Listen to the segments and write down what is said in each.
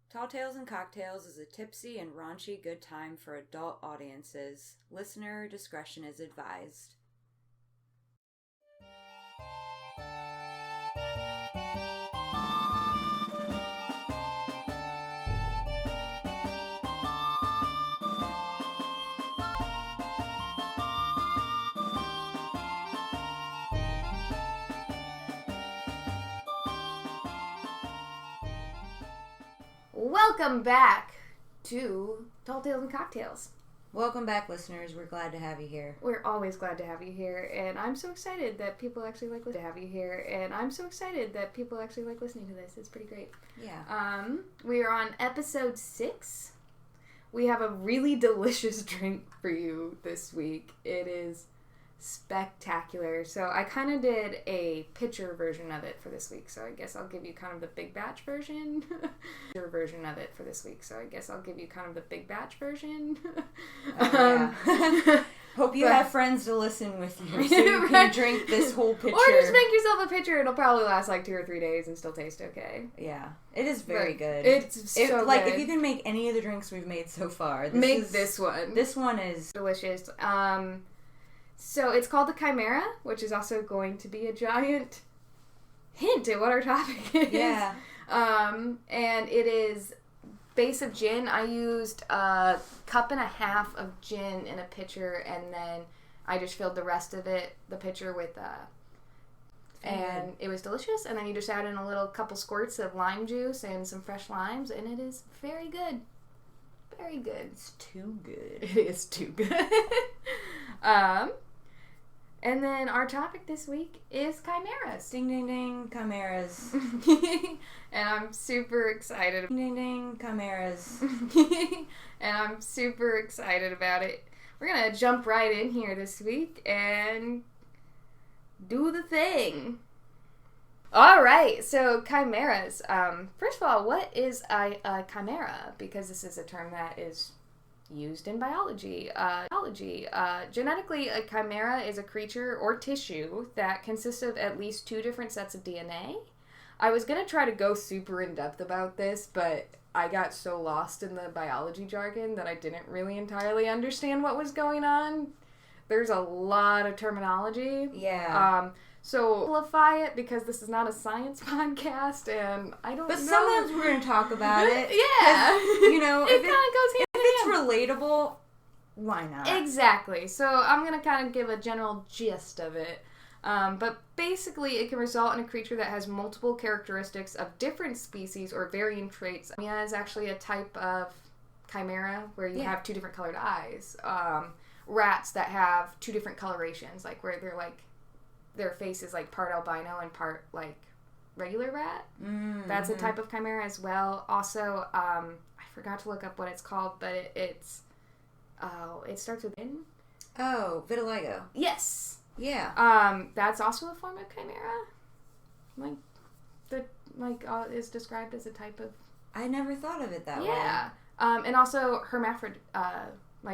Tall Tales and Cocktails is a tipsy and raunchy good time for adult audiences. Listener discretion is advised. Welcome back to Tall Tales and Cocktails. Welcome back, listeners. We're glad to have you here. We're always glad to have you here, and I'm so excited that people actually like to have you here, and I'm so excited that people actually like listening to this. It's pretty great. Yeah. We are on episode 6. We have a really delicious drink for you this week. It is spectacular. So I kind of did a pitcher version of it for this week, so I guess I'll give you kind of the big batch version. Hope you have friends to listen with you, so you can drink this whole pitcher. Or just make yourself a pitcher. It'll probably last like 2 or 3 days and still taste okay. Yeah, it is very good. It's so good. Like, if you can make any of the drinks we've made so far, this one. This one is delicious. So it's called the Chimera, which is also going to be a giant hint at what our topic is. Yeah. And it is base of gin. I used a cup and a half of gin in a pitcher, and then I just filled the rest of the pitcher with and it was delicious. And then you just add in a couple squirts of lime juice and some fresh limes, and it is very good. Very good. It's too good. It is too good. And then our topic this week is chimeras. Ding, ding, ding, chimeras. And I'm super excited. Ding, ding, ding, chimeras. And I'm super excited about it. We're going to jump right in here this week and do the thing. All right, so chimeras. First of all, what is a chimera? Because this is a term that is used in biology. Genetically, a chimera is a creature or tissue that consists of at least 2 different sets of DNA. I was going to try to go super in-depth about this, but I got so lost in the biology jargon that I didn't really entirely understand what was going on. There's a lot of terminology. Yeah. So simplify it, because this is not a science podcast, and I don't know. But sometimes we're going to talk about it. Yeah. You know, it kind of goes hand in hand. If it's relatable, why not? Exactly. So I'm going to kind of give a general gist of it. But basically, it can result in a creature that has multiple characteristics of different species or varying traits. Mia is actually a type of chimera where you have 2 different colored eyes. Rats that have 2 different colorations, like where they're like, their face is like part albino and part like regular rat. Mm-hmm. That's a type of chimera as well. Also, I forgot to look up what it's called, but it starts with N. Oh, vitiligo. Yes. Yeah. That's also a form of chimera. Is described as a type of. I never thought of it that way. Yeah. And also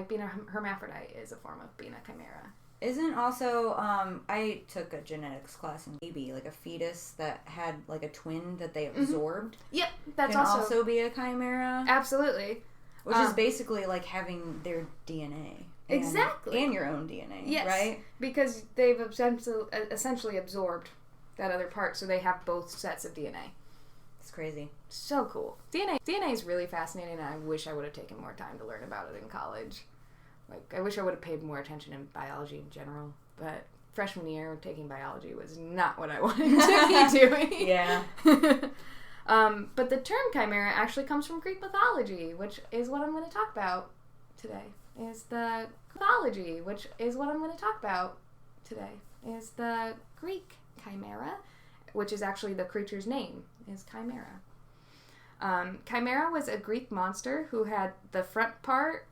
being a hermaphrodite is a form of being a chimera. Isn't also, I took a genetics class in baby, like a fetus that had like a twin that they absorbed. Mm-hmm. Yep, that's can also be a chimera. Absolutely. Which is basically like having their DNA. Exactly. And your own DNA, yes, right? Because they've essentially absorbed that other part, so they have both sets of DNA. It's crazy. So cool. DNA is really fascinating, and I wish I would have taken more time to learn about it in college. Like, I wish I would have paid more attention in biology in general, but freshman year, taking biology was not what I wanted to be doing. Yeah. But the term chimera actually comes from Greek mythology, which is what I'm going to talk about today. The Greek Chimera, which is actually the creature's name, is Chimera. Chimera was a Greek monster who had the front part.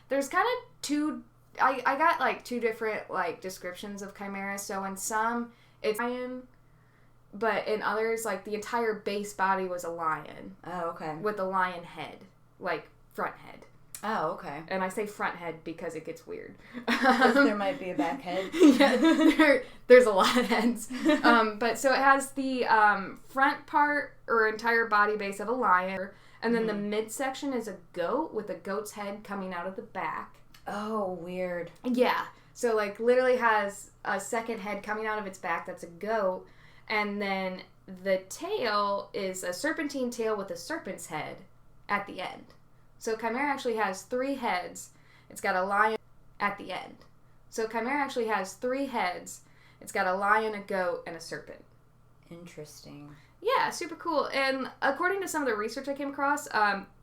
There's kind of 2. I got like 2 different like descriptions of chimera. So in some it's lion, but in others like the entire base body was a lion. Oh, okay. With a lion head, like front head. Oh, okay. And I say front head because it gets weird. There might be a back head. Yeah, there's a lot of heads. But so it has the front part or entire body base of a lion, and then the midsection is a goat with a goat's head coming out of the back. Oh, weird. Yeah. So, like, literally has a second head coming out of its back that's a goat, and then the tail is a serpentine tail with a serpent's head at the end. So Chimera actually has 3 heads. It's got a lion at the end. So Chimera actually has 3 heads. It's got a lion, a goat, and a serpent. Interesting. Yeah, super cool. And according to some of the research I came across,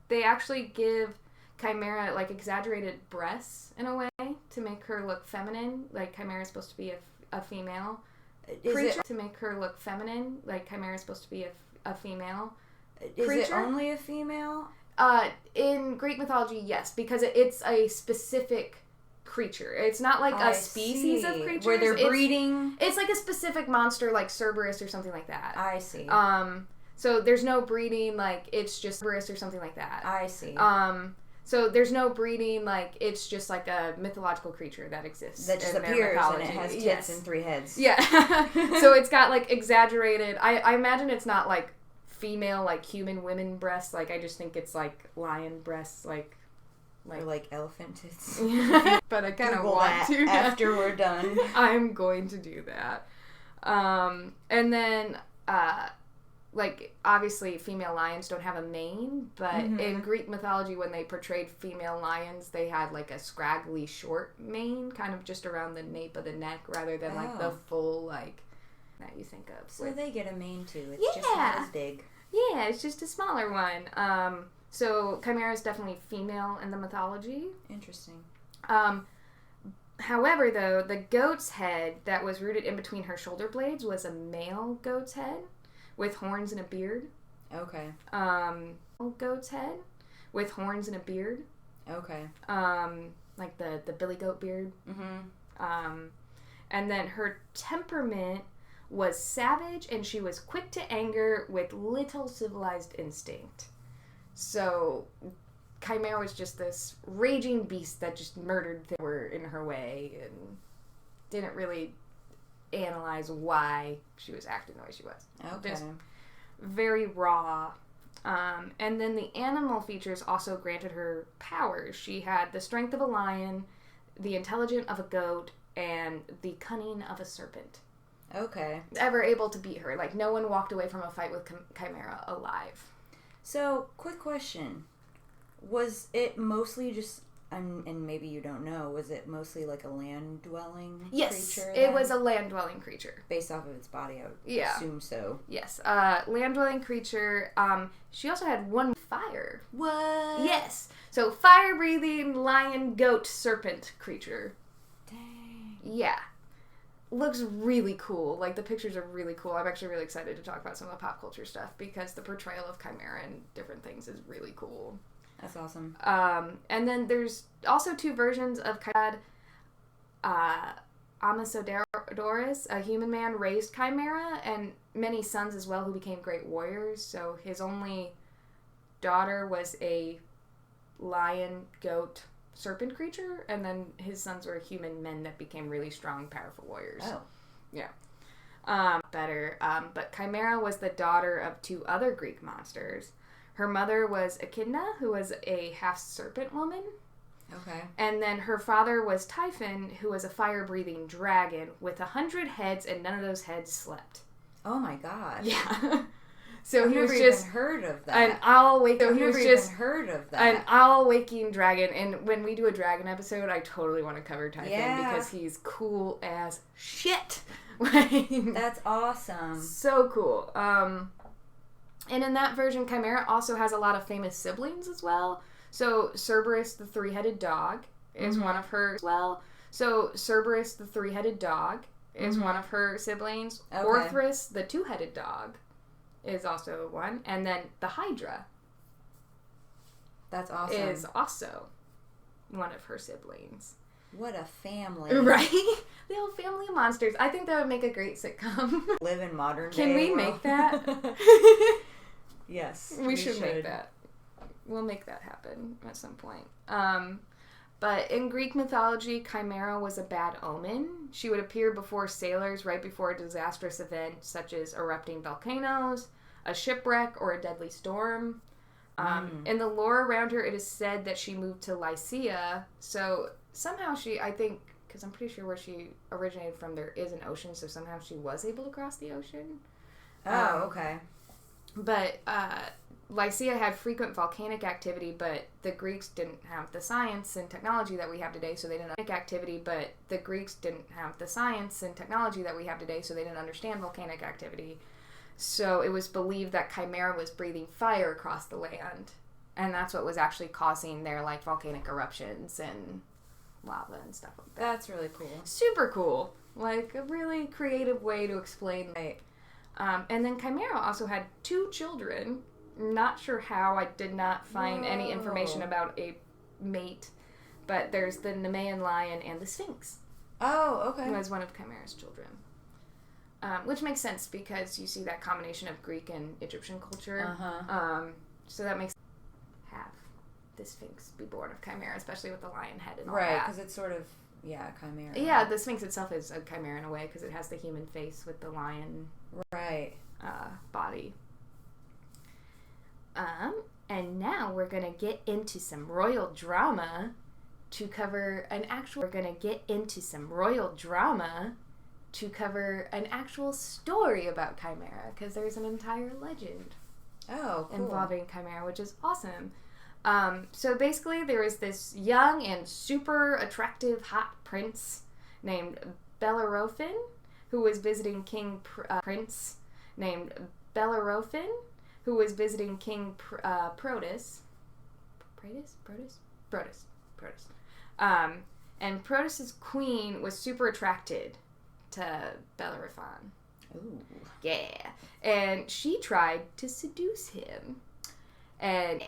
they actually give Chimera, like, exaggerated breasts in a way to make her look feminine. Like, Chimera is supposed to be a female creature. To make her look feminine. Like, Chimera is supposed to be a female creature. Is it only a female? In Greek mythology, yes, because it's a specific creature. It's not like a species of creatures. Where they're breeding? It's like a specific monster like Cerberus or something like that. I see. So there's no breeding, like, it's just Cerberus or something like that. I see. So there's no breeding, like, it's just like a mythological creature that exists. That just appears and it has tits and 3 heads. Yeah. So it's got, like, exaggerated, I imagine it's not, like, female, like, human women breasts. Like, I just think it's, like, lion breasts, like or, like, elephant tits. But I kind of want to. After we're done. I'm going to do that. And then, like, obviously female lions don't have a mane, but in Greek mythology, when they portrayed female lions, they had, like, a scraggly short mane, kind of just around the nape of the neck, rather than, like, the full, like, that you think of. So they get a mane, too. It's just not as big. Yeah, it's just a smaller one. So Chimera is definitely female in the mythology. Interesting. However, though, the goat's head that was rooted in between her shoulder blades was a male goat's head with horns and a beard. Okay. Goat's head with horns and a beard. Okay. Like the billy goat beard. Mm-hmm. And then her temperament was savage, and she was quick to anger with little civilized instinct. So Chimera was just this raging beast that just murdered things that were in her way and didn't really analyze why she was acting the way she was. Okay. Just very raw. And then the animal features also granted her powers. She had the strength of a lion, the intelligence of a goat, and the cunning of a serpent. Okay. Ever able to beat her. Like, no one walked away from a fight with Chimera alive. So, quick question. Was it mostly just, and maybe you don't know, was it mostly like a land-dwelling creature? Yes, then? it was a land-dwelling creature. Based off of its body, I would assume so. Yes, land-dwelling creature. She also had one fire. What? Yes. So, fire-breathing lion, goat, serpent creature. Dang. Yeah. Looks really cool. Like, the pictures are really cool. I'm actually really excited to talk about some of the pop culture stuff because the portrayal of Chimera and different things is really cool. That's awesome. And then there's also 2 versions of Chimera. Amisodorus, a human man, raised Chimera, and many sons as well who became great warriors. So his only daughter was a lion, goat, serpent creature, and then his sons were human men that became really strong, powerful warriors. Oh. Yeah. But Chimera was the daughter of 2 other Greek monsters. Her mother was Echidna, who was a half-serpent woman. Okay. And then her father was Typhon, who was a fire-breathing dragon with 100 heads, and none of those heads slept. Oh my god. Yeah. So I've he was never just even heard of that. an all-waking. I've never even heard of that. An all-waking dragon. And when we do a dragon episode, I totally want to cover Typhon because he's cool as shit. That's awesome. So cool. And in that version, Chimera also has a lot of famous siblings as well. So Cerberus, the 3-headed dog, is one of her as well. So Cerberus, the 3-headed dog, is one of her siblings. Okay. Orthrus, the 2-headed dog, is also one. And then the Hydra. That's awesome. Is also one of her siblings. What a family. Right? The whole family of monsters. I think that would make a great sitcom. Live in modern day. Can we make that? Yes. We should make that. we'll make that happen at some point. But in Greek mythology, Chimera was a bad omen. She would appear before sailors right before a disastrous event, such as erupting volcanoes, a shipwreck, or a deadly storm. In the lore around her, it is said that she moved to Lycia. So somehow I think, because I'm pretty sure where she originated from, there is an ocean, so somehow she was able to cross the ocean. Oh, okay. But Lycia had frequent volcanic activity, but the Greeks didn't have the science and technology that we have today, so they didn't understand volcanic activity. So it was believed that Chimera was breathing fire across the land, and that's what was actually causing their like volcanic eruptions and lava and stuff like that. That's really cool. Super cool. Like a really creative way to explain it. And then Chimera also had 2 children. Not sure how. I did not find any information about a mate, but there's the Nemean lion and the Sphinx. Oh, okay. Who was one of Chimera's children. Which makes sense because you see that combination of Greek and Egyptian culture. So that makes have the Sphinx be born of Chimera, especially with the lion head and all that. Right, because it's sort of, Chimera. Yeah, the Sphinx itself is a Chimera in a way because it has the human face with the lion body. And now we're going to get into some royal drama to cover an actual story about Chimera, because there's an entire legend involving Chimera, which is awesome. So basically there was this young and super attractive hot prince named Bellerophon who was visiting King Protus. And Protus's queen was super attracted to Bellerophon. Ooh. Yeah. And she tried to seduce him. And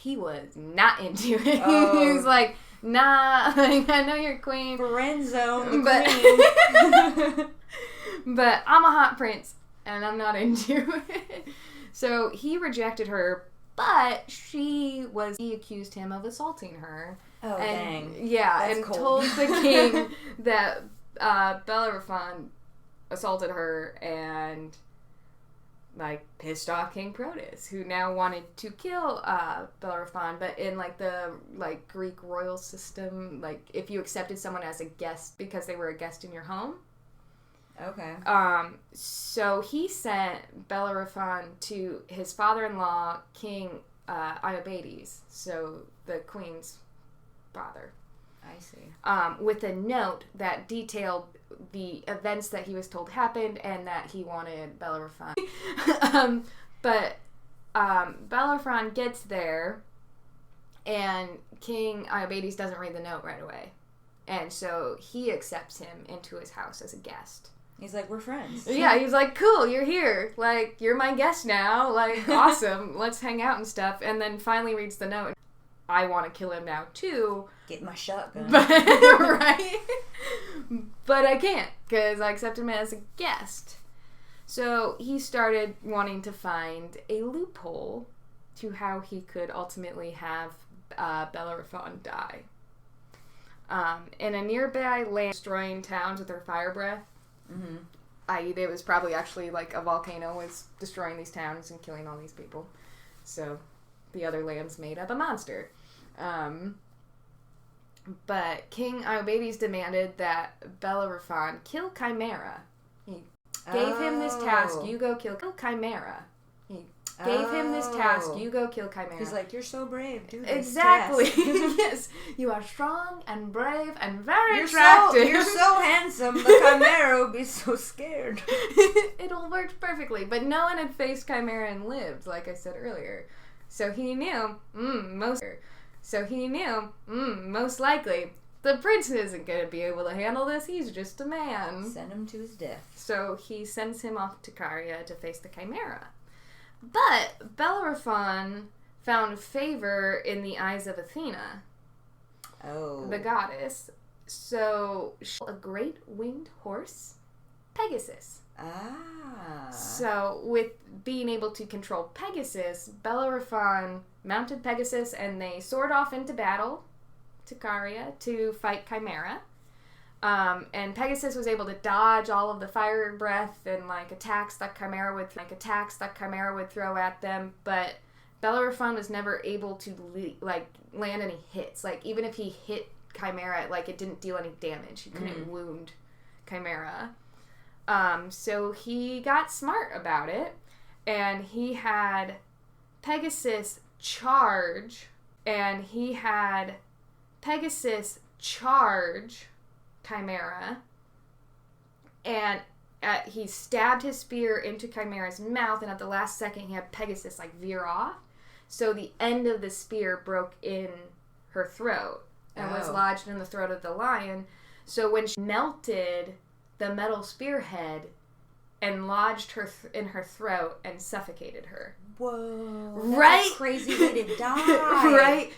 he was not into it. Oh. He was like, nah, like, I know you're queen. Friend zone, but queen. But I'm a hot prince, and I'm not into it. So he rejected her, but he accused him of assaulting her. Oh, dang. Yeah, That's and cold. told the king that Bellerophon assaulted her and, like, pissed off King Protus, who now wanted to kill Bellerophon, but in, like, the, like, Greek royal system, like, if you accepted someone as a guest because they were a guest in your home. Okay. So he sent Bellerophon to his father-in-law, King Iobates, so the queen's father. I see. With a note that detailed the events that he was told happened and that he wanted Bellerophon. But Bellerophon gets there, and King Iobates doesn't read the note right away. And so he accepts him into his house as a guest. He's like, we're friends. Yeah, he's like, cool, you're here. Like, you're my guest now. Like, awesome. Let's hang out and stuff. And then finally reads the note. I want to kill him now, too. Get my shotgun. But, right? But I can't, because I accepted him as a guest. So he started wanting to find a loophole to how he could ultimately have Bellerophon die. In a nearby land, destroying towns with her fire breath. Mm-hmm. I.e., it was probably actually like a volcano was destroying these towns and killing all these people. So the other lands made up a monster. But King Iobates demanded that Bellerophon kill Chimera. He gave him this task, you go kill Chimera. He gave him this task, you go kill Chimera. He's like, you're so brave, do this exactly. task. Yes. You are strong and brave and very attractive. You're so handsome, the Chimera would be so scared. It'll work perfectly. But no one had faced Chimera and lived, like I said earlier. So he knew, most likely, the prince isn't going to be able to handle this. He's just a man. Send him to his death. So he sends him off to Caria to face the Chimera. But Bellerophon found favor in the eyes of Athena, the goddess. So a great winged horse, Pegasus. Ah. So, with being able to control Pegasus, Bellerophon mounted Pegasus and they soared off into battle to Caria to fight Chimera. And Pegasus was able to dodge all of the fire breath and attacks that Chimera would throw at them, but Bellerophon was never able to land any hits. Even if he hit Chimera, it didn't deal any damage. He couldn't wound Chimera. So he got smart about it, and he had Pegasus charge Chimera, and he stabbed his spear into Chimera's mouth, and at the last second he had Pegasus veer off, so the end of the spear broke in her throat and was lodged in the throat of the lion. So when she melted the metal spearhead and lodged her in her throat and suffocated her. Whoa. Right? That's a crazy way to die. Right?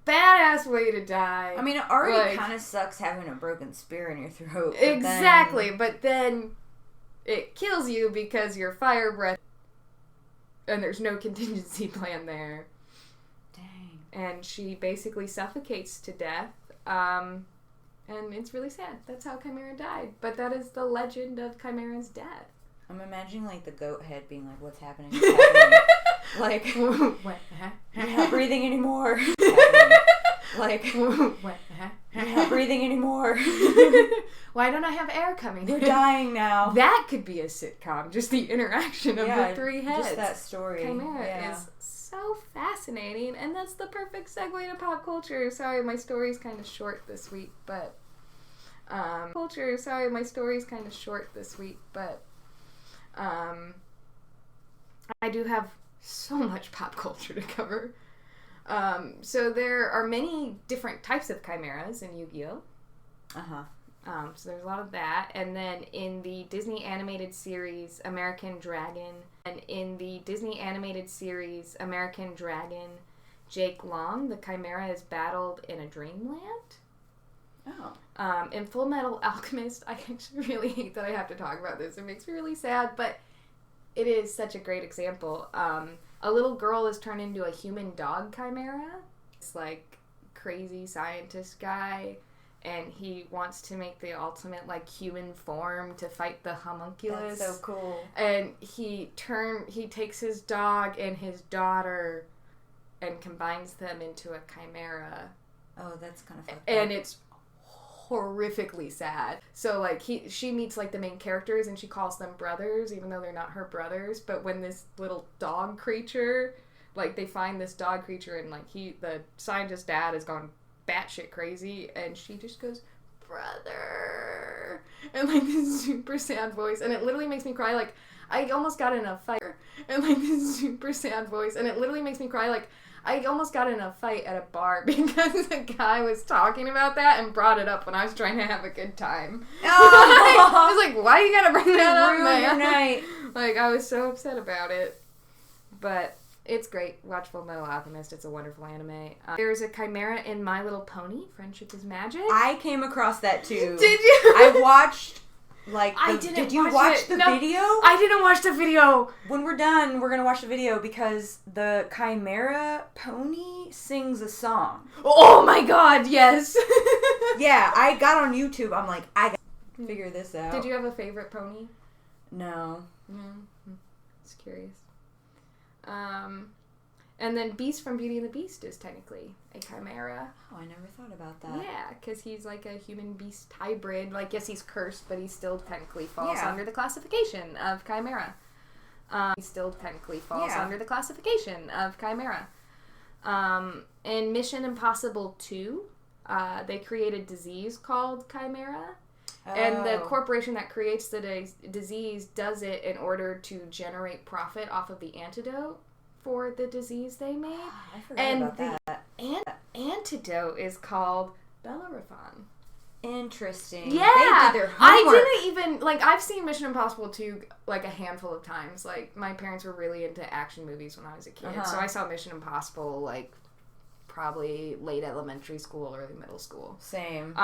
Badass way to die. I mean, it already kind of sucks having a broken spear in your throat. Exactly, but then it kills you because you're fire breath and there's no contingency plan there. Dang. And she basically suffocates to death. And it's really sad. That's how Chimera died. But that is the legend of Chimera's death. I'm imagining the goat head being what's happening? What's happening? You're not breathing anymore. You're not breathing anymore. Why don't I have air coming? We're dying now. That could be a sitcom. Just the interaction of the three heads. Just that story. Chimera is so fascinating, and that's the perfect segue to pop culture. Sorry, my story's kind of short this week, but I do have so much pop culture to cover. So there are many different types of chimeras in Yu-Gi-Oh! So there's a lot of that. And then in the Disney animated series American Dragon, Jake Long, the chimera is battled in a dreamland. In Full Metal Alchemist, I actually really hate that I have to talk about this. It makes me really sad, but it is such a great example. A little girl is turned into a human dog chimera. It's crazy scientist guy, and he wants to make the ultimate human form to fight the homunculus. That's so cool. And he takes his dog and his daughter and combines them into a chimera. Oh, that's kind of fucked up. And it's horrifically sad. So she meets the main characters and she calls them brothers even though they're not her brothers, but when this little dog creature they find this dog creature and the scientist dad has gone batshit crazy and she just goes, brother, and this super sad voice, and it literally makes me cry. I almost got in a fight, and this super sad voice, and it literally makes me cry. I almost got in a fight at a bar because the guy was talking about that and brought it up when I was trying to have a good time. Oh. I was why you gotta bring that up, man? Your night. I was so upset about it. But it's great. Watch Full Metal Alchemist. It's a wonderful anime. There's a chimera in My Little Pony, Friendship is Magic. I came across that too. Did you? I watched... did you watch the video? I didn't watch the video. When we're done, we're gonna watch the video because the Chimera pony sings a song. Oh my god, yes. Yeah, I got on YouTube. I'm I gotta figure this out. Did you have a favorite pony? No. Just curious. And then Beast from Beauty and the Beast is technically a chimera. Oh, I never thought about that. Yeah, because he's a human-beast hybrid. Yes, he's cursed, but he still technically falls under the classification of chimera. In Mission Impossible 2, they create a disease called Chimera. Oh. And the corporation that creates the disease does it in order to generate profit off of the antidote for the disease they made. I forgot about that. And antidote is called Bellerophon. Interesting. Yeah. They did their homework. I didn't even, I've seen Mission Impossible 2, a handful of times. My parents were really into action movies when I was a kid. So I saw Mission Impossible, probably late elementary school, early middle school. Same.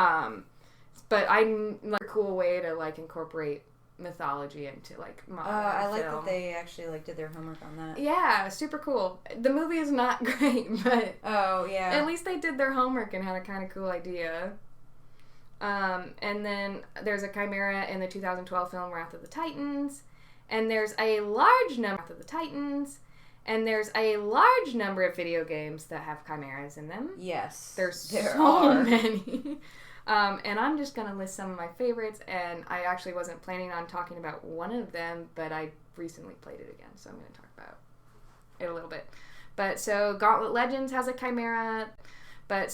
But I'm, a cool way to, incorporate mythology into like modern I like film. that they actually like did their homework on that. Yeah, super cool. The movie is not great, but oh yeah, at least they did their homework and had a kind of cool idea. And then there's a chimera in the 2012 film Wrath of the Titans, and there's a large number of video games that have chimeras in them. Yes, there are many. And I'm just going to list some of my favorites, and I actually wasn't planning on talking about one of them, but I recently played it again, so I'm going to talk about it a little bit. But so Gauntlet Legends has a chimera. The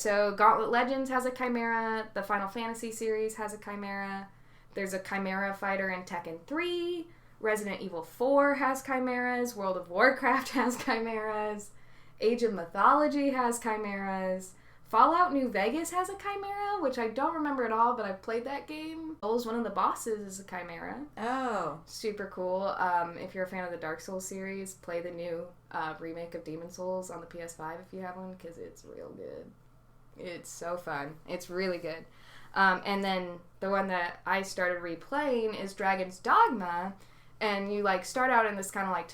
Final Fantasy series has a chimera. There's a chimera fighter in Tekken 3. Resident Evil 4 has chimeras. World of Warcraft has chimeras. Age of Mythology has chimeras. Fallout New Vegas has a chimera, which I don't remember at all, but I've played that game. One of the bosses is a chimera. Oh. Super cool. If you're a fan of the Dark Souls series, play the new remake of Demon Souls on the PS5 if you have one, because it's real good. It's so fun. It's really good. And then the one that I started replaying is Dragon's Dogma, and you like start out in this kind of like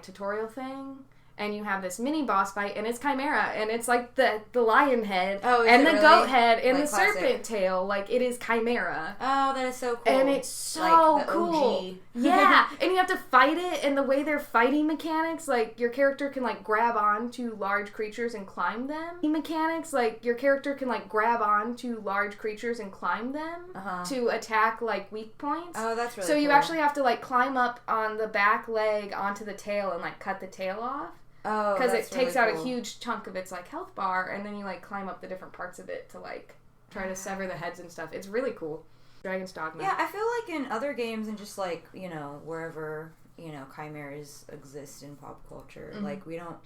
tutorial thing, and you have this mini boss fight, and it's chimera, and it's like the lion head, and the goat head, and like the classic serpent tail. Like, it is chimera. Oh, that is so cool. And it's so like the cool. OG. Yeah, and you have to fight it, and the way their fighting mechanics, like, your character can, like, grab onto large creatures and climb them. To attack, like, weak points. Oh, that's really cool. So you cool. actually have to, like, climb up on the back leg onto the tail and, like, cut the tail off. Oh, because it takes out cool. a huge chunk of its like health bar, and then you like climb up the different parts of it to like try to sever the heads and stuff. It's really cool. Dragon's Dogma. Yeah, I feel like in other games and just like, you know, wherever, you know, chimeras exist in pop culture, like we don't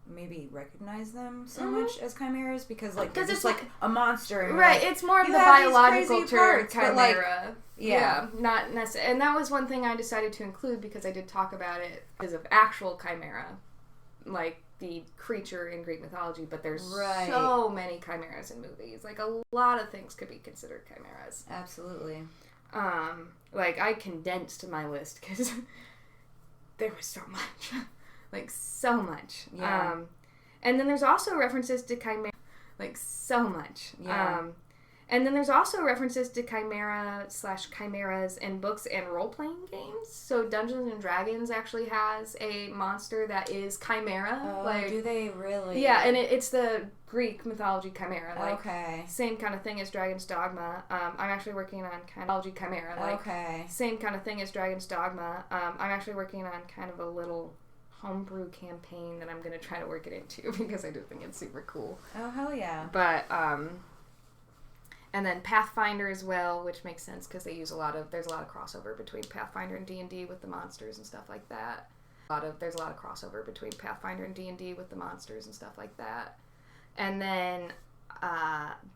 maybe recognize them so much as chimeras because like they're just like a monster. And right, like, it's more of the biological term chimera. Like, yeah, not necessarily. And that was one thing I decided to include because I did talk about it because of actual chimera. Like the creature in Greek mythology, but there's so many chimeras in movies. Like a lot of things could be considered chimeras. Absolutely. Like I condensed my list because there was so much, like so much. Yeah. And then there's also references to chimera, like so much. Yeah. And then there's also references to chimeras in books and role-playing games. So Dungeons & Dragons actually has a monster that is chimera. Oh, like, do they really? Yeah, and it's the Greek mythology chimera. Like, okay. Same kind of thing as Dragon's Dogma. I'm actually working on kind of mythology chimera. Like, okay. Same kind of thing as Dragon's Dogma. I'm actually working on kind of a little homebrew campaign that I'm going to try to work it into because I do think it's super cool. Oh, hell yeah. But, and then Pathfinder as well, which makes sense because there's a lot of crossover between Pathfinder and D&D with the monsters and stuff like that. There's a lot of crossover between Pathfinder and D&D with the monsters and stuff like that. And then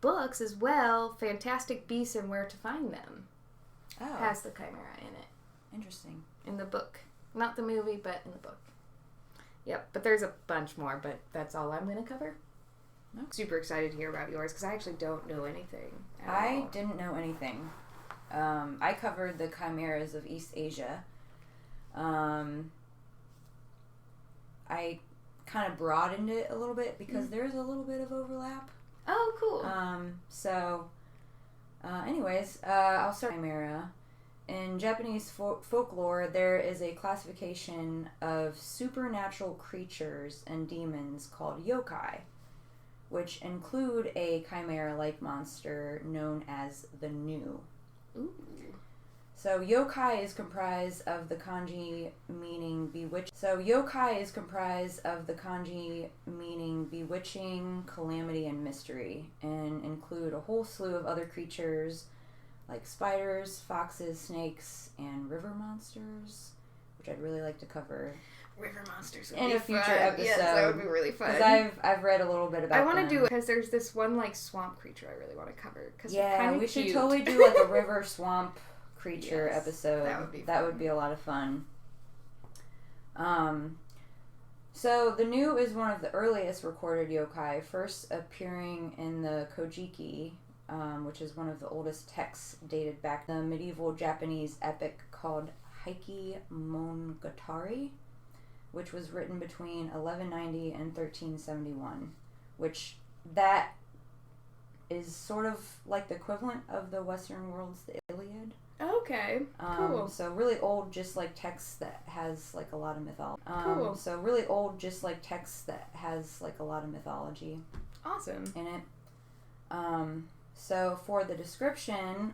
books as well, Fantastic Beasts and Where to Find Them has the chimera in it. Interesting. In the book. Not the movie, but in the book. Yep, but there's a bunch more, but that's all I'm going to cover. I'm super excited to hear about yours because I actually don't know anything at all. Didn't know anything. I covered the chimeras of East Asia. I kind of broadened it a little bit because there's a little bit of overlap. Oh, cool. Anyways, I'll start with chimera. In Japanese folklore, there is a classification of supernatural creatures and demons called yokai, which include a chimera-like monster known as the Nu. Ooh. So yokai is comprised of the kanji meaning bewitching, calamity, and mystery, and include a whole slew of other creatures like spiders, foxes, snakes, and river monsters, which I'd really like to cover. River monsters would in be a future fun. episode. Yes, that would be really fun. Because I've read a little bit about I want to them. do it because there's this one like swamp creature I really want to cover. Yeah, we should totally do like a river swamp creature episode. That would be fun. That would be a lot of fun. So the Nu is one of the earliest recorded yokai, first appearing in the Kojiki, which is one of the oldest texts dated back to the medieval Japanese epic called Heike Monogatari, which was written between 1190 and 1371, which that is sort of like the equivalent of the Western world's The Iliad. Okay, cool. So really old, just like text that has like a lot of mythology. Cool. So really old, just like text that has like a lot of mythology. Awesome. In it. So for the description,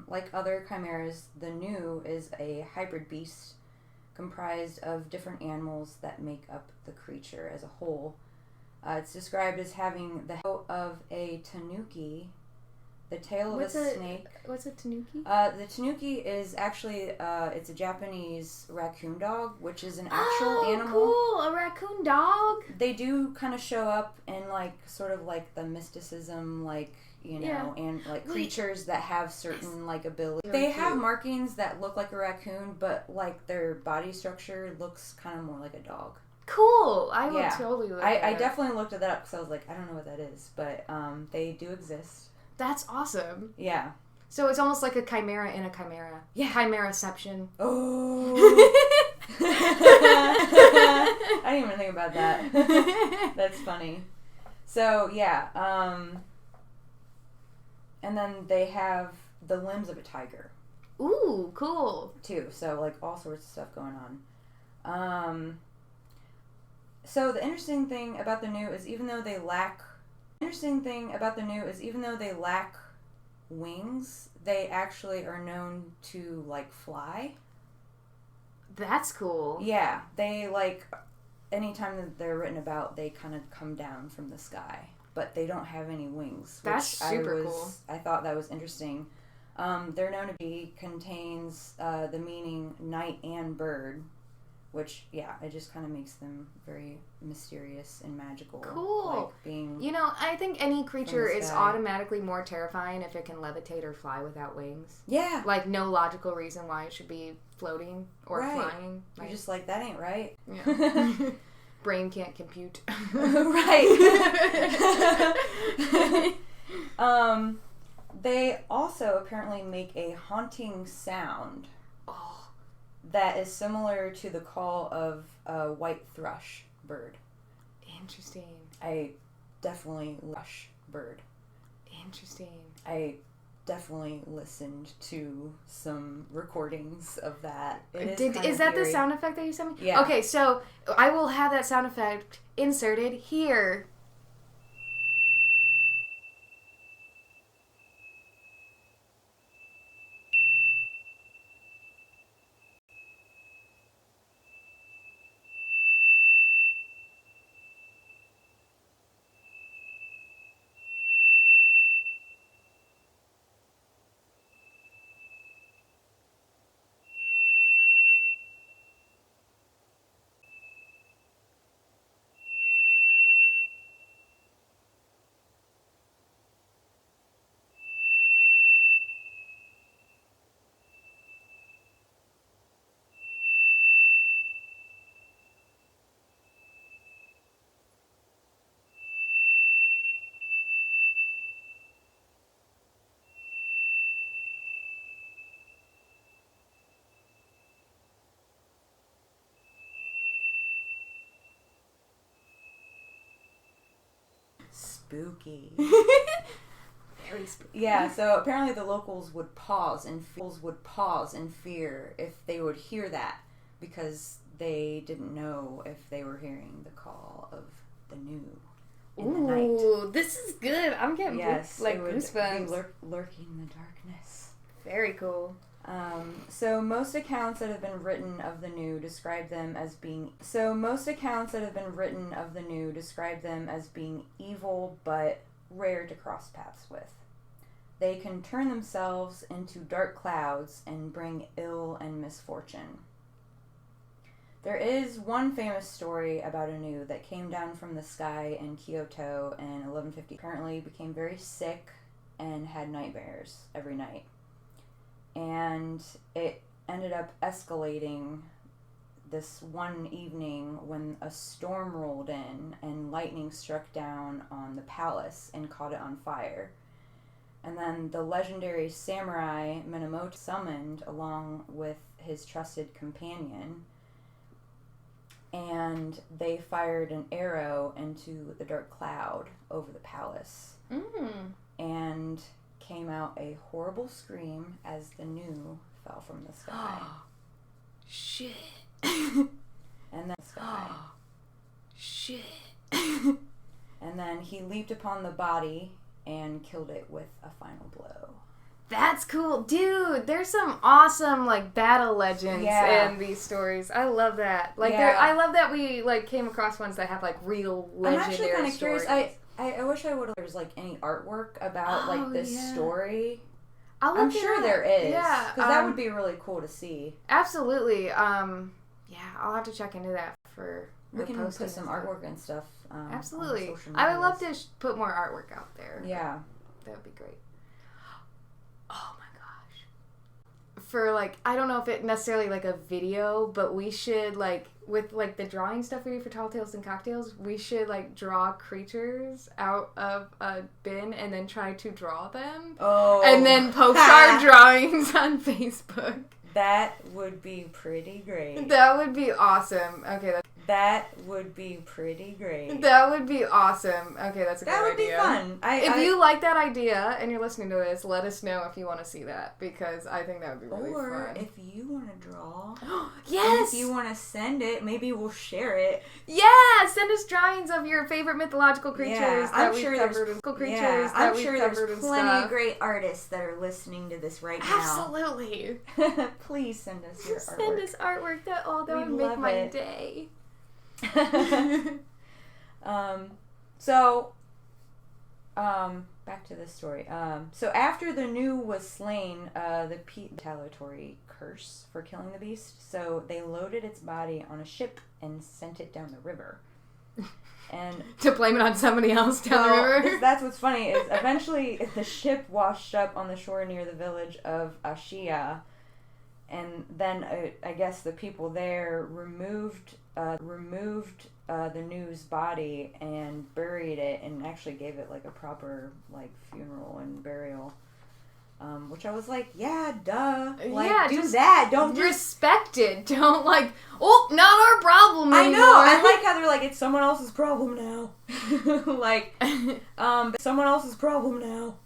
like other chimeras, the new is a hybrid beast comprised of different animals that make up the creature as a whole. It's described as having the head of a tanuki, the tail of a snake. What's a tanuki? The tanuki is actually, it's a Japanese raccoon dog, which is an actual animal. Oh, cool! A raccoon dog? They do kind of show up in, like, sort of like the mysticism, like, you know, and like creatures that have certain like abilities. They have markings that look like a raccoon, but like their body structure looks kind of more like a dog. Cool. I would totally look at I definitely looked that up because I was like, I don't know what that is, but they do exist. That's awesome. Yeah. So it's almost like a chimera in a chimera. Yeah. Chimeraception. Oh. I didn't even think about that. That's funny. So yeah. And then they have the limbs of a tiger. Ooh, cool. Too. So, like, all sorts of stuff going on. So, the interesting thing about the new is even though they lack wings, they actually are known to, like, fly. That's cool. Yeah. They, like, anytime that they're written about, they kind of come down from the sky. But they don't have any wings. That's super cool. I thought that was interesting. They're known to be contains the meaning night and bird, which it just kind of makes them very mysterious and magical. Cool. Like being, I think any creature is automatically more terrifying if it can levitate or fly without wings. Yeah. Like no logical reason why it should be floating or flying. You're just like, that ain't right. Yeah. Brain can't compute. Right. They also apparently make a haunting sound that is similar to the call of a white thrush bird. Interesting. I definitely listened to some recordings of that. Is that the sound effect that you sent me? Yeah. Okay, so I will have that sound effect inserted here. Spooky. Very spooky. Yeah, so apparently the locals would pause in fear if they would hear that, because they didn't know if they were hearing the call of the new in the night. Ooh, this is good. I'm getting Be goosebumps. lurking in the darkness. Very cool. So most accounts that have been written of the new describe them as being evil but rare to cross paths with. They can turn themselves into dark clouds and bring ill and misfortune. There is one famous story about a new that came down from the sky in Kyoto in 1150. Apparently became very sick and had nightmares every night. And it ended up escalating this one evening when a storm rolled in and lightning struck down on the palace and caught it on fire. And then the legendary samurai Minamoto summoned along with his trusted companion, and they fired an arrow into the dark cloud over the palace. And came out a horrible scream as the new fell from the sky. Shit. And then sky. Shit. And then he leaped upon the body and killed it with a final blow. That's cool. Dude, there's some awesome, like, battle legends in these stories. I love that. Like, I love that we, like, came across ones that have, like, real legendary stories. I'm actually kind of curious. I wish I would have... There's, like, any artwork about, like, this story. I'm sure there is. Yeah. Because that would be really cool to see. Absolutely. I'll have to check into that for... We can put some artwork and stuff. Absolutely. I would love to put more artwork out there. Yeah. That would be great. Oh my gosh. For, like, I don't know if it necessarily, like, a video, but we should, like, with, like, the drawing stuff we do for Tall Tales and Cocktails, we should, like, draw creatures out of a bin and then try to draw them. Oh. And then post our drawings on Facebook. That would be pretty great. That would be awesome. Okay, that would be pretty great. That would be awesome. Okay, that's a good idea. That would be fun. If you like that idea and you're listening to this, let us know if you want to see that, because I think that would be really fun. Or if you want to draw. Yes! If you want to send it, maybe we'll share it. Yeah! Send us drawings of your favorite mythological creatures that we've covered in creatures that we've covered in stuff. Plenty of great artists that are listening to this right now. Absolutely. Please send us your artwork. Send us artwork. That would make my day. Back to this story. So after the new was slain, the retaliatory curse for killing the beast, so they loaded its body on a ship and sent it down the river. And to blame it on somebody else down the river? That's what's funny, is eventually the ship washed up on the shore near the village of Ashia, and then I guess the people there removed the new's body and buried it, and actually gave it like a proper like funeral and burial. Which I was like, yeah, duh. Like, yeah, do that. Don't respect it. Don't like, oh, not our problem anymore. I know. I like how they're like, it's someone else's problem now. Like, but someone else's problem now.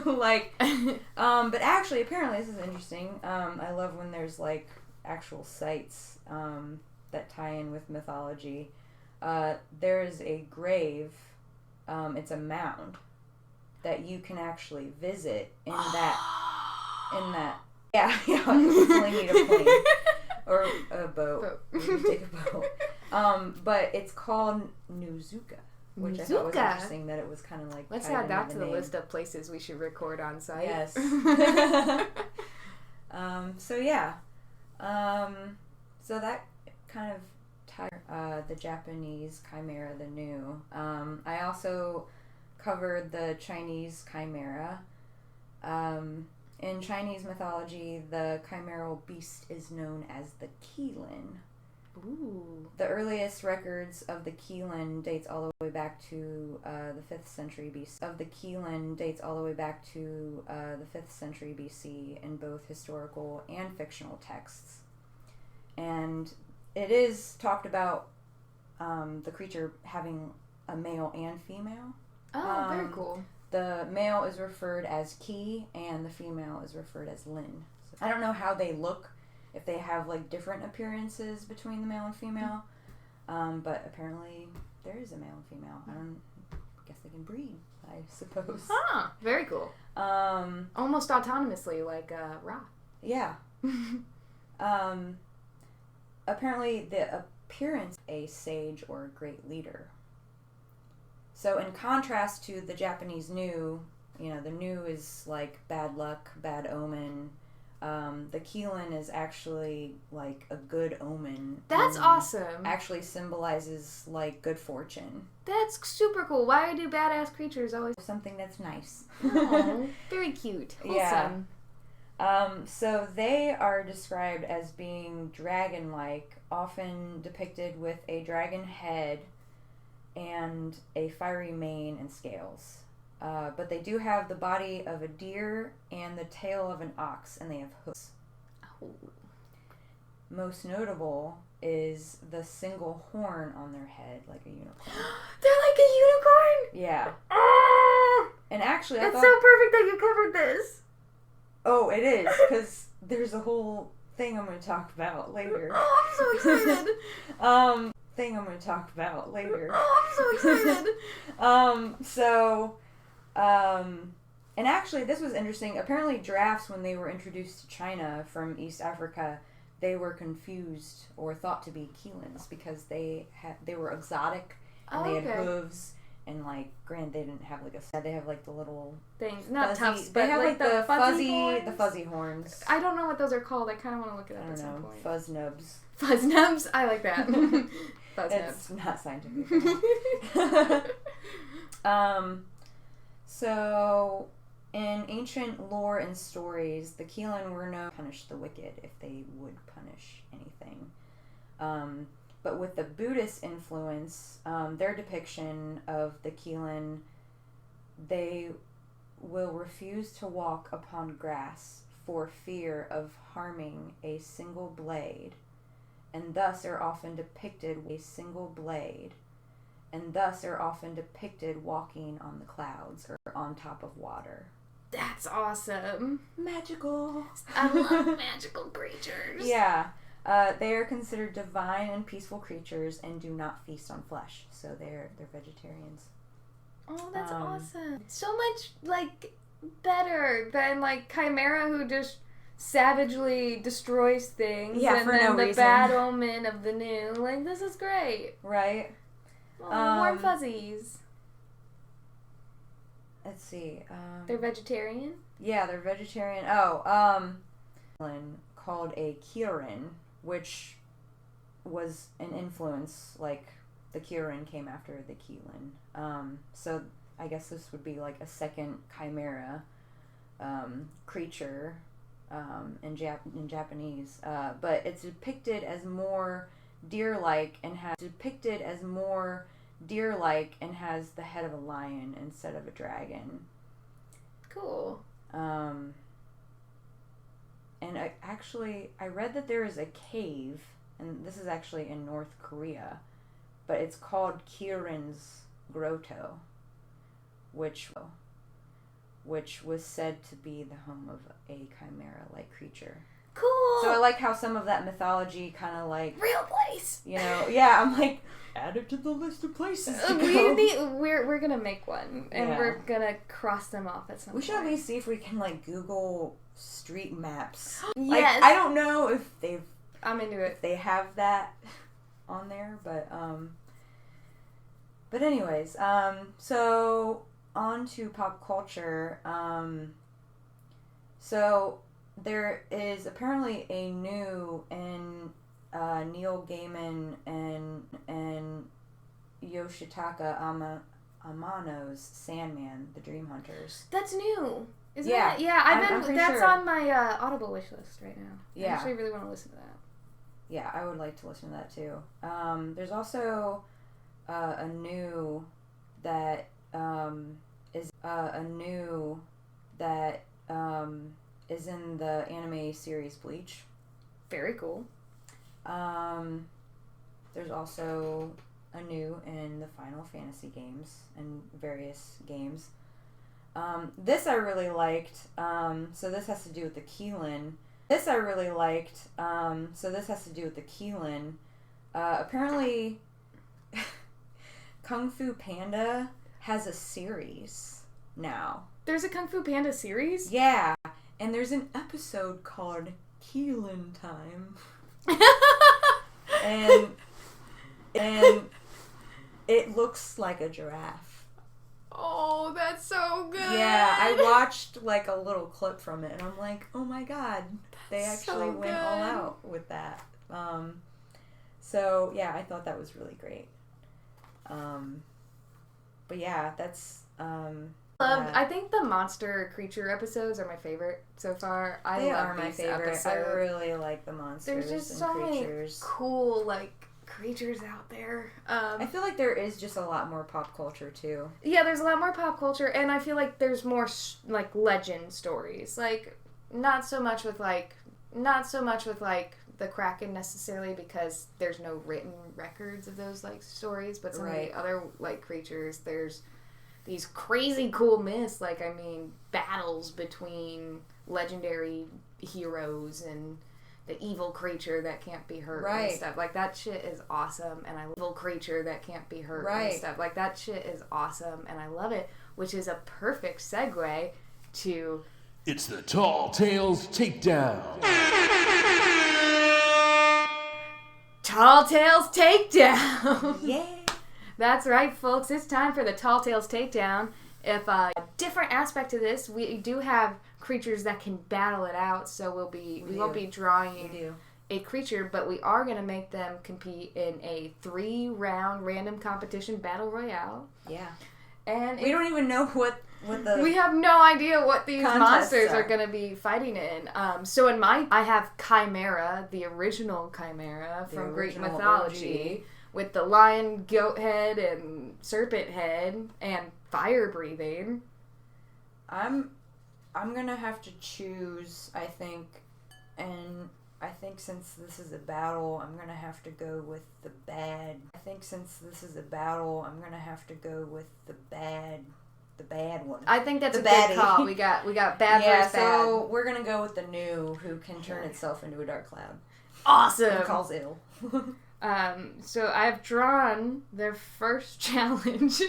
Like, but actually, apparently, this is interesting. I love when there's like actual sites that tie in with mythology. There is a grave. It's a mound that you can actually visit in that yeah definitely need a plane or a boat. You can take a boat. But it's called Nuzuka, which I thought was interesting that it was kind of like, let's add that to the list of places we should record on site. Yes. So yeah, so that kind of tied the Japanese Chimera, the new. I also covered the Chinese Chimera. In Chinese mythology, the chimeral beast is known as the Qilin. Ooh. The earliest records of the Qilin dates all the way back to the 5th century BC. The 5th century BC in both historical and fictional texts. And it is talked about the creature having a male and female. Oh, very cool. The male is referred as Qi, and the female is referred as Lin. So I don't know how they look, if they have like different appearances between the male and female, but apparently there is a male and female. I guess they can breed, I suppose. Huh, very cool. Almost autonomously, like Ra. Yeah. Apparently the appearance of a sage or a great leader. So in contrast to the Japanese new, the new is like bad luck, bad omen. The Qilin is actually like a good omen. That's awesome. Actually symbolizes like good fortune. That's super cool. Why do badass creatures always something that's nice? Oh, very cute. Wholesome. Yeah. So they are described as being dragon-like, often depicted with a dragon head and a fiery mane and scales. But they do have the body of a deer and the tail of an ox, and they have hooves. Oh. most notable is the single horn on their head, like a unicorn. They're like a unicorn? Yeah. Oh! And actually, It's so perfect that you covered this. Oh, it is, because there's a whole thing I'm going to talk about later. Oh, I'm so excited. Oh, I'm so excited. And actually, this was interesting. Apparently, giraffes, when they were introduced to China from East Africa, they were confused or thought to be Keelans because they were exotic and they had hooves. And, like, granted, they didn't have, like, they have, like, the little things. Not fuzzy, tufts, but they have, like, the fuzzy horns. I don't know what those are called. I kind of want to look it up at some point. Fuzz nubs. Fuzz nubs? I like that. Fuzz nubs. It's not scientific. So, in ancient lore and stories, the Keelan were known to punish the wicked if they would punish anything. But with the Buddhist influence, their depiction of the Keelan, they will refuse to walk upon grass for fear of harming a single blade, and thus are often depicted walking on the clouds or on top of water. That's awesome. Magical. I love magical creatures. Yeah. They are considered divine and peaceful creatures and do not feast on flesh, so they're vegetarians. Oh, that's awesome! So much better than Chimera, who just savagely destroys things. Yeah, and for then no the reason. Bad Omen of the New. This is great, right? Oh, warm fuzzies. Let's see. They're vegetarian. Yeah, they're vegetarian. Called a Kirin, which was an influence, the Kirin came after the Keelan. So I guess this would be a second Chimera creature in Japanese. But it's depicted as more deer-like and has the head of a lion instead of a dragon. Cool. And I read that there is a cave, and this is actually in North Korea, but it's called Kirin's Grotto, which was said to be the home of a chimera-like creature. Cool. So I like how some of that mythology kind of real place. Yeah, I'm add it to the list of places to go. We're gonna make one, and we're gonna cross them off at some point. We should at least see if we can Google street maps. Yes. I don't know if I'm into it. They have that on there, but anyways, so on to pop culture. So there is apparently a new in Neil Gaiman and Yoshitaka Amano's Sandman, The Dream Hunters. That's new. Isn't Yeah. it? Yeah, I'm pretty that's sure. on my Audible wish list right now. Yeah. I actually really want to listen to that. Yeah, I would like to listen to that too. There's also a new that is in the anime series Bleach. Very cool. There's also a new in the Final Fantasy games and various games. This I really liked. So this has to do with the Keelan. Apparently, Kung Fu Panda has a series now. There's a Kung Fu Panda series? Yeah, and there's an episode called Keelan Time. and it looks like a giraffe. Oh, that's so good. Yeah, I watched a little clip from it and I'm like, oh my god, they actually went all out with that. So yeah, I thought that was really great. But yeah, that's I think the monster creature episodes are my favorite so far. They love are my these favorite. episodes. I really like the monsters. There's just and so creatures. many cool creatures out there. I feel like there is just a lot more pop culture too. Yeah, there's a lot more pop culture, and I feel like there's more legend stories. Not so much with the Kraken necessarily because there's no written records of those like stories, but some of the other like creatures, there's these crazy cool myths, like battles between legendary heroes and the evil creature that can't be hurt and stuff. Like that shit is awesome, and I love evil creature that can't be hurt and stuff. Like that shit is awesome, and I love it, which is a perfect segue to it's the Tall Tales Takedown. Tall Tales Takedown. Yeah. That's right, folks. It's time for the Tall Tales Takedown. If a different aspect to this, we do have creatures that can battle it out, so we won't be drawing a creature, but we are going to make them compete in a 3-round random competition battle royale. Yeah. And we don't even know what the we have no idea what these monsters are going to be fighting in. So I have Chimera, the original Chimera from Greek mythology, with the lion, goat head, and serpent head, and fire breathing. I'm gonna have to choose, I think, and I think since this is a battle, I'm gonna have to go with the bad. The bad one. I think that's a good call. We got bad versus bad. So we're gonna go with the new, who can turn itself into a dark cloud. Awesome. And calls ill. So I've drawn their first challenge.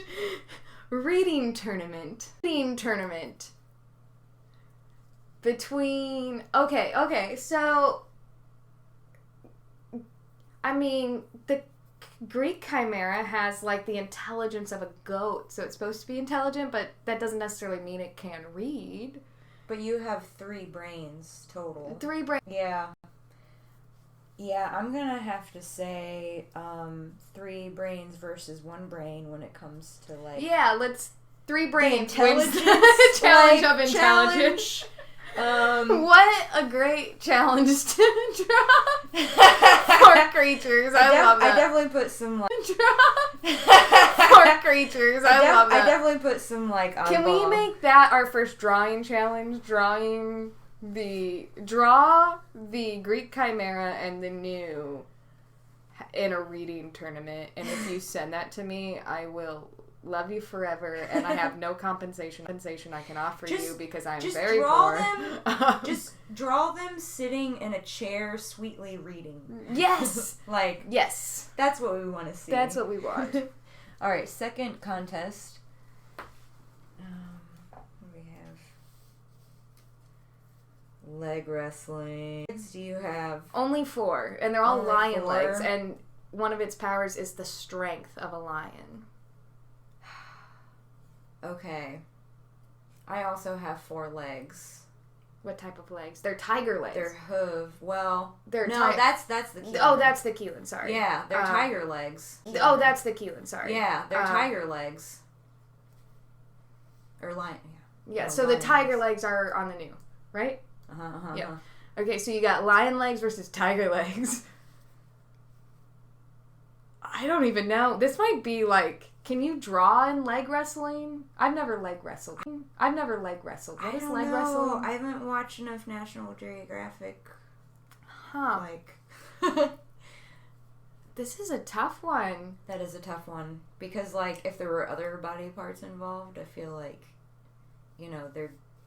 Reading tournament. Between... Okay, so... the Greek Chimera has, like, the intelligence of a goat, so it's supposed to be intelligent, but that doesn't necessarily mean it can read. But you have 3 brains total. 3 brains. Yeah, I'm gonna have to say 3 brains versus 1 brain when it comes to, like... Yeah, let's... 3 brains wins the challenge of intelligence. What a great challenge to draw for creatures. I love that. I definitely put some, like... for creatures. I love that. I definitely put some, like... Can we make that our first drawing challenge? Draw the Greek Chimera and the new in a reading tournament, and if you send that to me, I will love you forever, and I have no compensation I can offer you because I'm very poor. Just draw them sitting in a chair sweetly reading. Yes! Yes. That's what we want to see. That's what we want. Alright, second contest. We have leg wrestling. Do you have... Only 4, and they're all lion 4? legs, and one of its powers is the strength of a lion. Okay. I also have 4 legs. What type of legs? They're tiger legs. They're hoof. Well, that's the Keelan. Oh, that's the Keelan, sorry. Yeah, they're tiger legs. Oh, that's the Keelan, sorry. Yeah, they're tiger legs. Or lion, yeah. So the tiger legs are on the new, right? Yeah. Okay, so you got lion legs versus tiger legs. I don't even know. This might be like... Can you draw in leg wrestling? I've never leg wrestled. What is leg wrestling? I haven't watched enough National Geographic. Huh. This is a tough one. That is a tough one. Because, like, if there were other body parts involved, I feel like,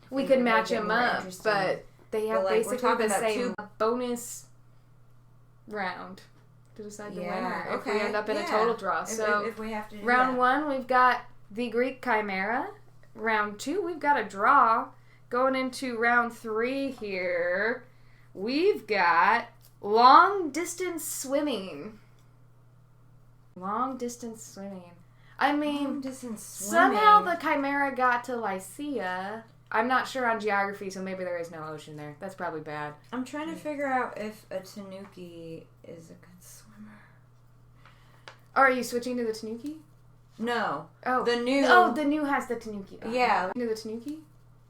we could match them up, but they have basically the same bonus round to decide the winner if we end up in a total draw. So if we have to do round 1, we've got the Greek Chimera. Round 2, we've got a draw. Going into round 3 here, we've got long distance swimming. Long distance swimming. Somehow the Chimera got to Lycia. I'm not sure on geography, so maybe there is no ocean there. That's probably bad. I'm trying to figure out if a tanuki is a good swimmer. Are you switching to the tanuki? No. Oh. The new... Oh, the new has the tanuki. Yeah. To the tanuki?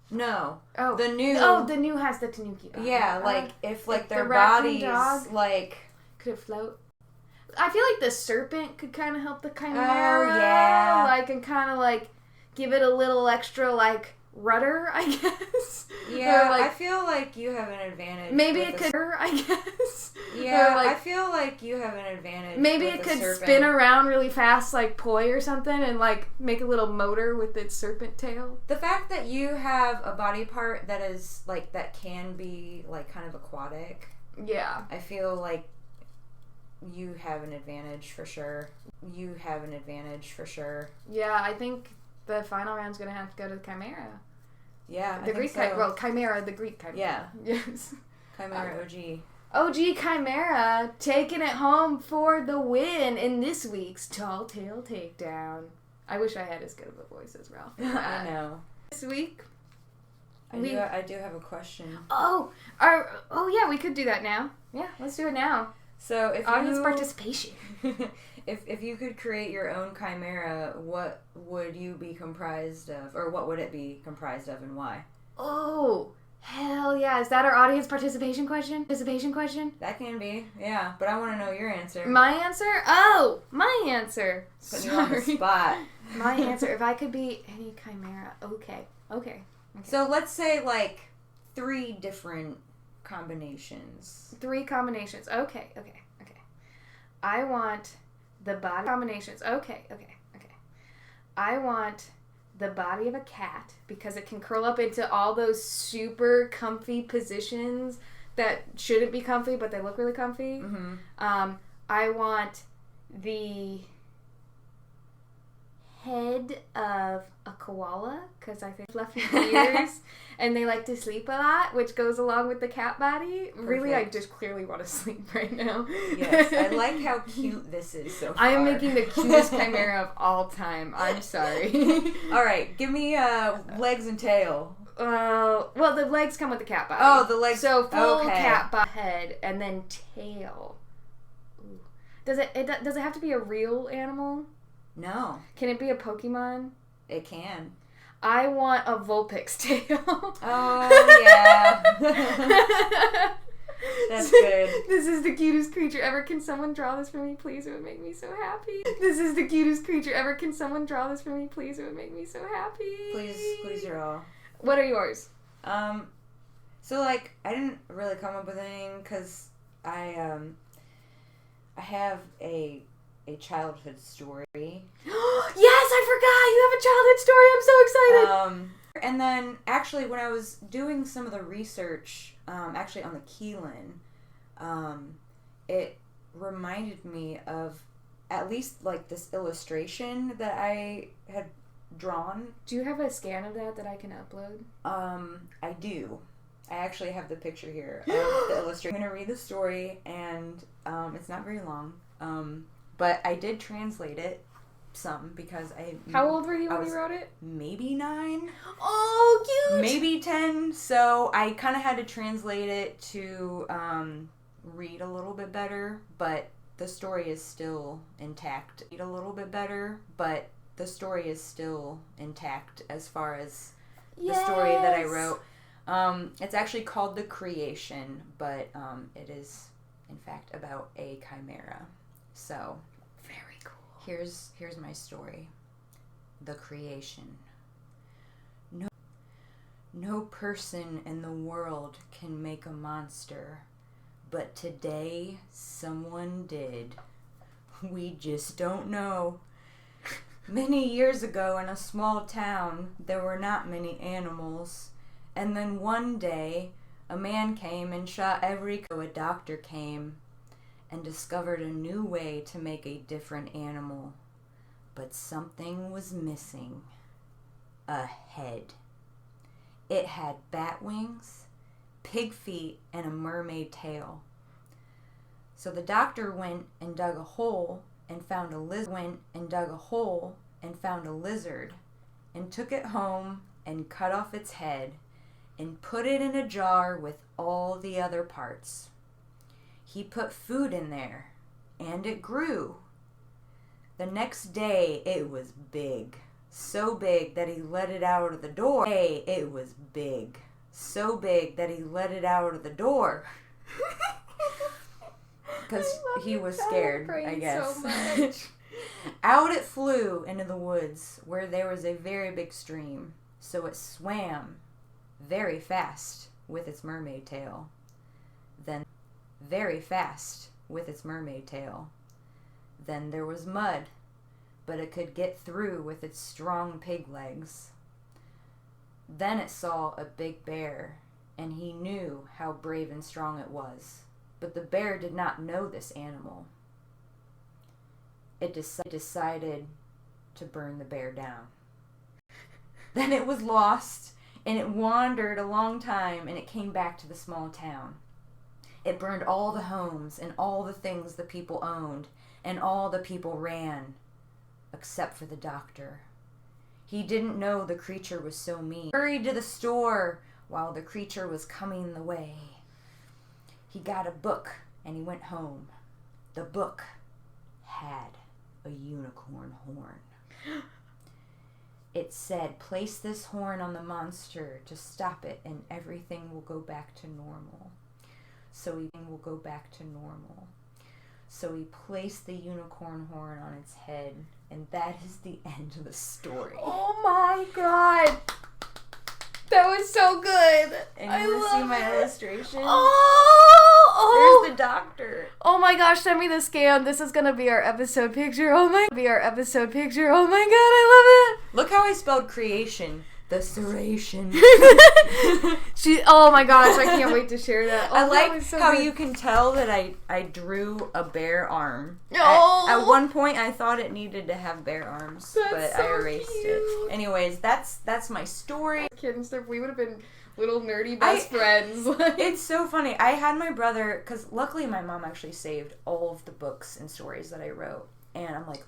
No. Oh. The new... Oh, the new has the tanuki. Yeah, if their bodies, dog, like... Could it float? I feel like the serpent could kind of help the Chimera. Oh, yeah. And kind of, give it a little extra, rudder, I guess. Yeah, like, I feel like you have an advantage. Maybe it could, I guess. Yeah, I feel like you have an advantage. Maybe with it the could serpent. spin around really fast like Poi or something and like make a little motor with its serpent tail. The fact that you have a body part that is like that can be like kind of aquatic. Yeah. I feel like you have an advantage for sure. You have an advantage for sure. Yeah, I think the final round's gonna have to go to the Chimera. Yeah, the Greek Chimera, the Greek Chimera. Yeah. Yes. Chimera OG. OG Chimera taking it home for the win in this week's Tall Tale Takedown. I wish I had as good of a voice as Ralph. I know. This week, I do have a question. Oh yeah, we could do that now. Yeah, let's do it now. So if audience participation. If you could create your own chimera, what would you be comprised of, or what would it be comprised of, and why? Oh, hell yeah! Is that our audience participation question? That can be, yeah. But I want to know your answer. My answer? Oh, my answer. Putting you on the spot. My answer. If I could be any chimera, okay. So let's say like 3 different combinations. 3 combinations. Okay. I want the body combinations. Okay. I want the body of a cat because it can curl up into all those super comfy positions that shouldn't be comfy, but they look really comfy. Mm-hmm. I want the head of a koala because I think fluffy ears and they like to sleep a lot, which goes along with the cat body. Perfect. Really, I just clearly want to sleep right now. Yes, I like how cute this is so far. I am making the cutest chimera of all time. I'm sorry. All right, give me legs and tail. Well, the legs come with the cat body. Oh, the legs. So full cat body, head, and then tail. Ooh. Does it have to be a real animal? No. Can it be a Pokemon? It can. I want a Vulpix tail. Oh, yeah. That's good. This is the cutest creature ever. Can someone draw this for me, please? It would make me so happy. This is the cutest creature ever. Can someone draw this for me, please? It would make me so happy. Please draw. What are yours? So like, I didn't really come up with anything because I have a childhood story. Yes, I forgot! You have a childhood story! I'm so excited! And then, actually, when I was doing some of the research, actually on the Keelan, it reminded me of at least, like, this illustration that I had drawn. Do you have a scan of that I can upload? I do. I actually have the picture here of the illustration. I'm going to read the story, and it's not very long. But I did translate it some because How old were you when you wrote it? Maybe 9. Oh, cute! Maybe 10. So I kind of had to translate it to read a little bit better, but the story is still intact. Read a little bit better, but the story is still intact as far as the story that I wrote. It's actually called The Creation, but it is in fact about a chimera. So, very cool. Here's my story. The Creation. No person in the world can make a monster, but today someone did. We just don't know. Many years ago in a small town, there were not many animals, and then one day a man came and shot every cow. A doctor came and discovered a new way to make a different animal. But something was missing. A head. It had bat wings, pig feet, and a mermaid tail. So the doctor went and dug a hole and found a lizard, and took it home and cut off its head and put it in a jar with all the other parts. He put food in there, and it grew. The next day, it was big. So big that he let it out of the door. It was big. So big that he let it out of the door. Because he was scared, I guess. So much. Out it flew into the woods, where there was a very big stream. So it swam very fast with its mermaid tail. Then very fast with its mermaid tail. Then there was mud, but it could get through with its strong pig legs. Then it saw a big bear, and he knew how brave and strong it was. But the bear did not know this animal. It decided to burn the bear down. Then it was lost, and it wandered a long time, and it came back to the small town. It burned all the homes and all the things the people owned, and all the people ran, except for the doctor. He didn't know the creature was so mean. He hurried to the store while the creature was coming the way. He got a book, and he went home. The book had a unicorn horn. It said, place this horn on the monster to stop it, and everything will go back to normal. So he placed the unicorn horn on its head, and that is the end of the story. Oh my god! That was so good! And you want to see my illustration? Oh! There's the doctor. Oh my gosh, send me the scan. This is gonna be our episode picture. Oh my god, I love it. Look how I spelled creation. The serration. Oh my gosh, I can't wait to share that. Oh, I like that was so how good. you can tell that I drew a bear arm. Oh. At one point I thought it needed to have bear arms, That's but so I erased cute. it. Anyways, that's my story. Kid and stuff, we would have been little nerdy best friends. It's so funny. I had my brother, because luckily my mom actually saved all of the books and stories that I wrote. And I'm like,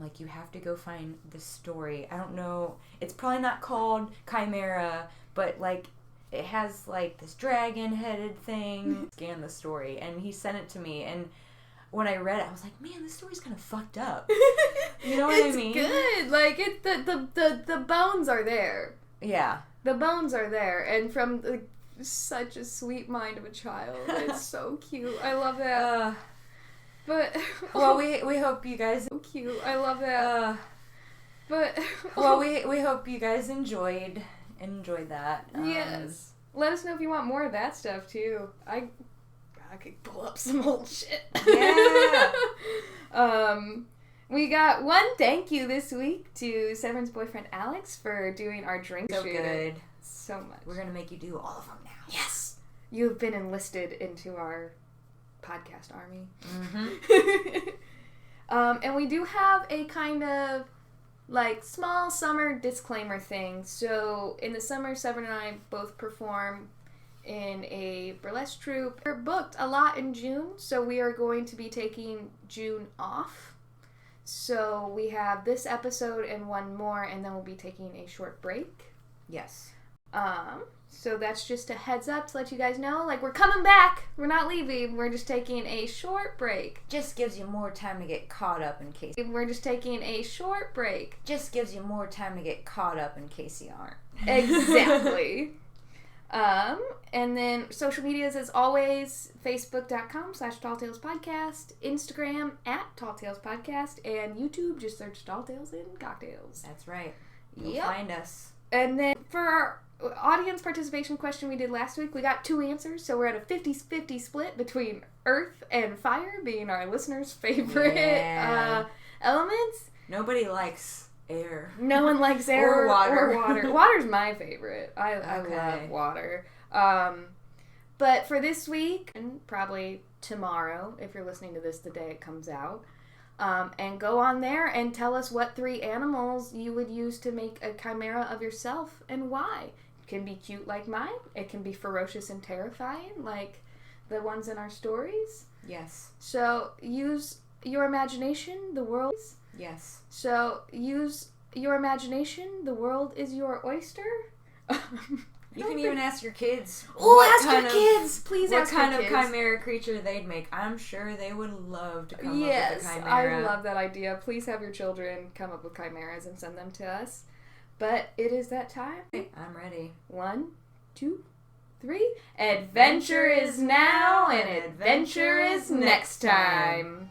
Luke, you have to go find this story. I don't know. It's probably not called Chimera, but, like, it has, like, this dragon-headed thing. Scan the story. And he sent it to me. And when I read it, I was like, man, this story's kind of fucked up. You know what I mean? It's good. Like, the bones are there. Yeah. The bones are there. And from such a sweet mind of a child. It's so cute. I love that. But well, we hope you guys so cute. I love that. But well, we hope you guys enjoyed that. Yes. Let us know if you want more of that stuff too. I could pull up some old shit. Yeah. We got one thank you this week to Severn's boyfriend Alex for doing our drink So shooting. good. So much. We're gonna make you do all of them now. Yes. You've been enlisted into our podcast army. Mm-hmm. And we do have a kind of like small summer disclaimer thing. So in the summer, Severn and I both perform in a burlesque troupe. We're booked a lot in June, so we are going to be taking June off. So we have this episode and one more, and then we'll be taking a short break. Yes. So that's just a heads up to let you guys know, like, we're coming back. We're not leaving. We're just taking a short break. Just gives you more time to get caught up in case. We're just taking a short break. Just gives you more time to get caught up in case you aren't. Exactly. And then social medias, as always, facebook.com/TallTalesPodcast, Instagram @TallTalesPodcast, and YouTube, just search Tall Tales and Cocktails. That's right. You'll Yep. find us. And then for our audience participation question we did last week, we got 2 answers, so we're at a 50-50 split between earth and fire being our listeners' favorite elements. Nobody likes air. No one likes air Or water. Water's my favorite. I Okay. love water. But for this week, and probably tomorrow, if you're listening to this the day it comes out, and go on there and tell us what 3 animals you would use to make a chimera of yourself and why. It can be cute like mine. It can be ferocious and terrifying like the ones in our stories. Yes. So use your imagination. The world. Yes. So use your imagination. The world is your oyster. You can even ask your kids. Ask your kids. Please ask your kids. What kind of chimera creature they'd make. I'm sure they would love to come up with a chimera. I love that idea. Please have your children come up with chimeras and send them to us. But it is that time. I'm ready. 1, 2, 3. Adventure is now, and adventure is next time.